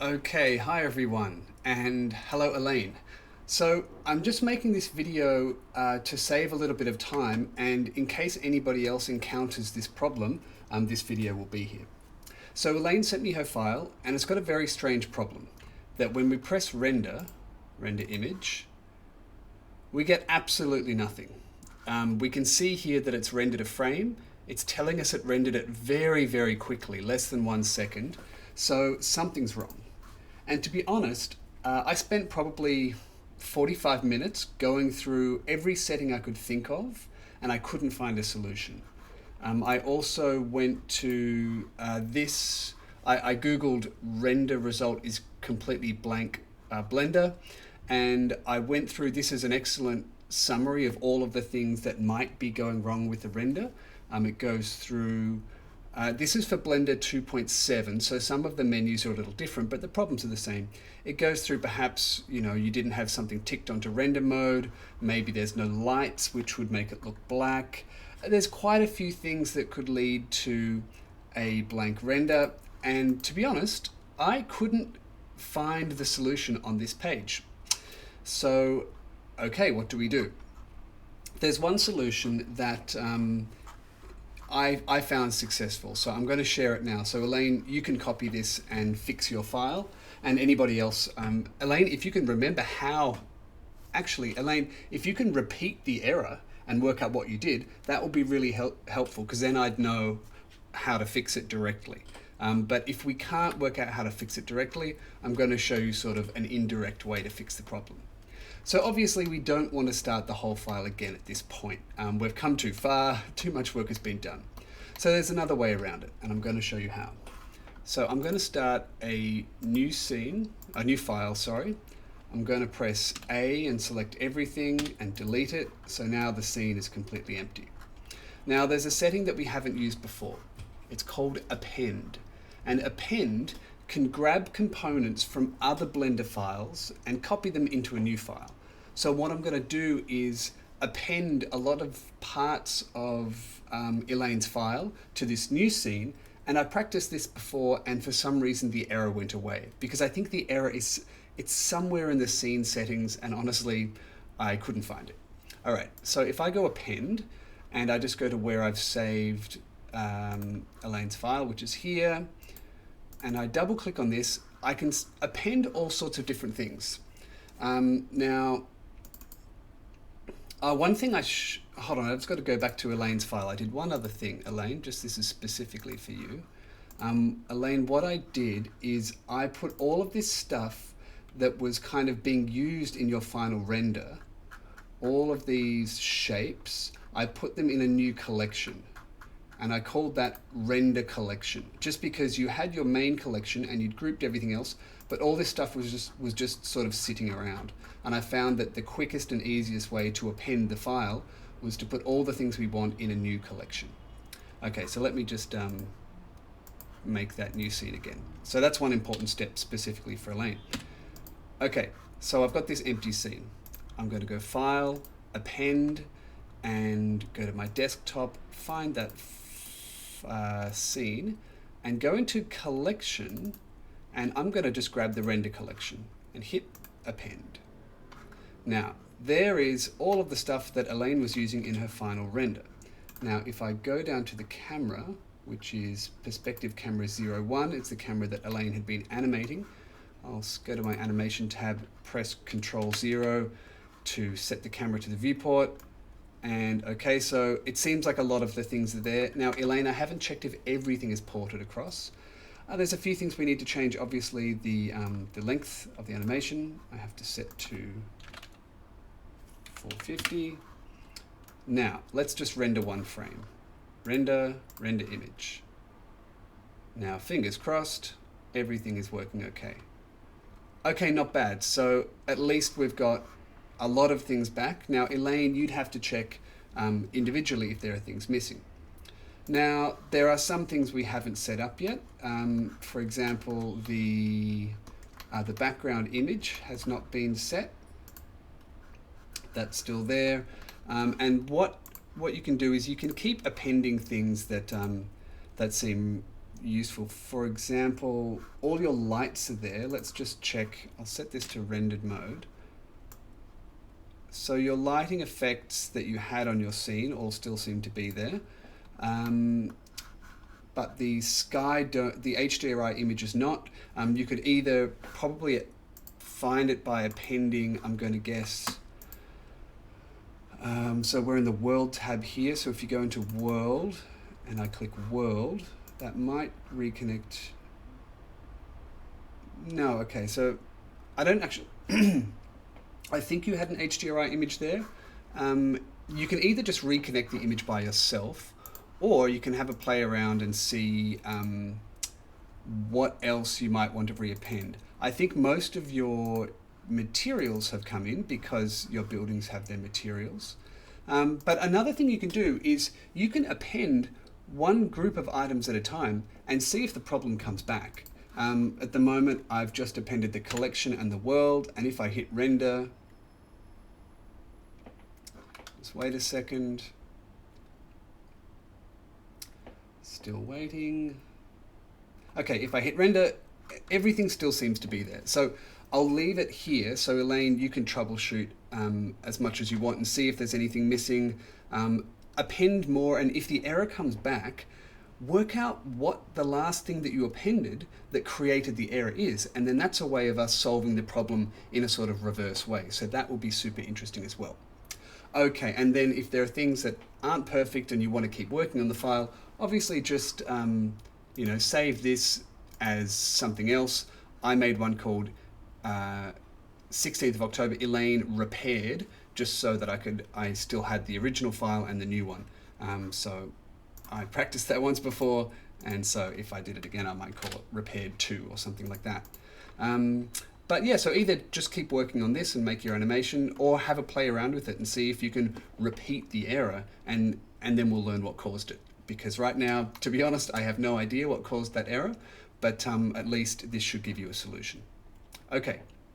Okay, hi everyone, and hello Elaine. So I'm just making this video to save a little bit of time, and in case anybody else encounters this problem, this video will be here. So Elaine sent me her file, and it's got a very strange problem, that when we press render image, we get absolutely nothing. We can see here that it's rendered a frame. It's telling us it rendered it very, very quickly, less than 1 second. So something's wrong. And to be honest, I spent probably 45 minutes going through every setting I could think of, and I couldn't find a solution. I also went to I Googled render result is completely blank Blender, and I went through this as an excellent summary of all of the things that might be going wrong with the render. It goes through this is for Blender 2.7, so some of the menus are a little different, but the problems are the same. It goes through perhaps, you didn't have something ticked onto render mode, maybe there's no lights, which would make it look black. There's quite a few things that could lead to a blank render, and to be honest, I couldn't find the solution on this page. So, okay, what do we do? There's one solution that I found successful, so I'm going to share it now. So Elaine, you can copy this and fix your file, and anybody else. Elaine, if you can remember Elaine, if you can repeat the error and work out what you did, that will be really helpful, because then I'd know how to fix it directly. But if we can't work out how to fix it directly, I'm going to show you sort of an indirect way to fix the problem. So obviously we don't want to start the whole file again at this point. We've come too far, too much work has been done. So there's another way around it, and I'm going to show you how. So I'm going to start a new file, sorry. I'm going to press A and select everything and delete it. So now the scene is completely empty. Now there's a setting that we haven't used before. It's called append. And append can grab components from other Blender files and copy them into a new file. So what I'm going to do is append a lot of parts of Elaine's file to this new scene, and I practiced this before, and for some reason the error went away, because I think the error it's somewhere in the scene settings, and honestly I couldn't find it. Alright, so if I go append and I just go to where I've saved Elaine's file, which is here, and I double click on this, I can append all sorts of different things. One thing hold on, I've just got to go back to Elaine's file. I did one other thing, Elaine, this is specifically for you. Elaine, what I did is I put all of this stuff that was kind of being used in your final render, all of these shapes, I put them in a new collection. And I called that render collection, just because you had your main collection and you'd grouped everything else, but all this stuff was just sort of sitting around. And I found that the quickest and easiest way to append the file was to put all the things we want in a new collection. Okay, so let me just make that new scene again. So that's one important step specifically for Elaine. Okay, so I've got this empty scene. I'm going to go File, Append, and go to my desktop, find that scene, and go into collection, and I'm going to just grab the render collection and hit append. Now there is all of the stuff that Elaine was using in her final render. Now if I go down to the camera, which is perspective camera 01, it's the camera that Elaine had been animating. I'll go to my animation tab, press Ctrl 0 to set the camera to the viewport. And okay, so it seems like a lot of the things are there. Now, Elaine, I haven't checked if everything is ported across. There's a few things we need to change. Obviously, the length of the animation, I have to set to 450. Now, let's just render one frame. Render image. Now, fingers crossed, everything is working okay. Okay, not bad. So at least we've got a lot of things back. Now, Elaine, you'd have to check individually if there are things missing. Now, there are some things we haven't set up yet. For example, the background image has not been set. That's still there. And what you can do is you can keep appending things that seem useful. For example, all your lights are there. Let's just check. I'll set this to rendered mode. So your lighting effects that you had on your scene all still seem to be there. But the the HDRI image is not. You could either probably find it by appending, I'm going to guess. So we're in the world tab here. So if you go into world and I click world, that might reconnect. No, okay. So I don't actually, I think you had an HDRI image there. You can either just reconnect the image by yourself, or you can have a play around and see what else you might want to reappend. I think most of your materials have come in because your buildings have their materials. But another thing you can do is you can append one group of items at a time and see if the problem comes back. At the moment, I've just appended the collection and the world, and if I hit render, just wait a second. Still waiting. Okay, if I hit render, everything still seems to be there. So I'll leave it here. So Elaine, you can troubleshoot as much as you want and see if there's anything missing. Append more, and if the error comes back, work out what the last thing that you appended that created the error is, and then that's a way of us solving the problem in a sort of reverse way. So that will be super interesting as well. Okay, and then if there are things that aren't perfect and you want to keep working on the file, obviously just save this as something else. I made one called 16th of October, Elaine repaired, just so that I still had the original file and the new one. So I practiced that once before, and so if I did it again, I might call it repaired 2 or something like that. But yeah, so either just keep working on this and make your animation, or have a play around with it and see if you can repeat the error, and then we'll learn what caused it. Because right now, to be honest, I have no idea what caused that error, but at least this should give you a solution. Okay.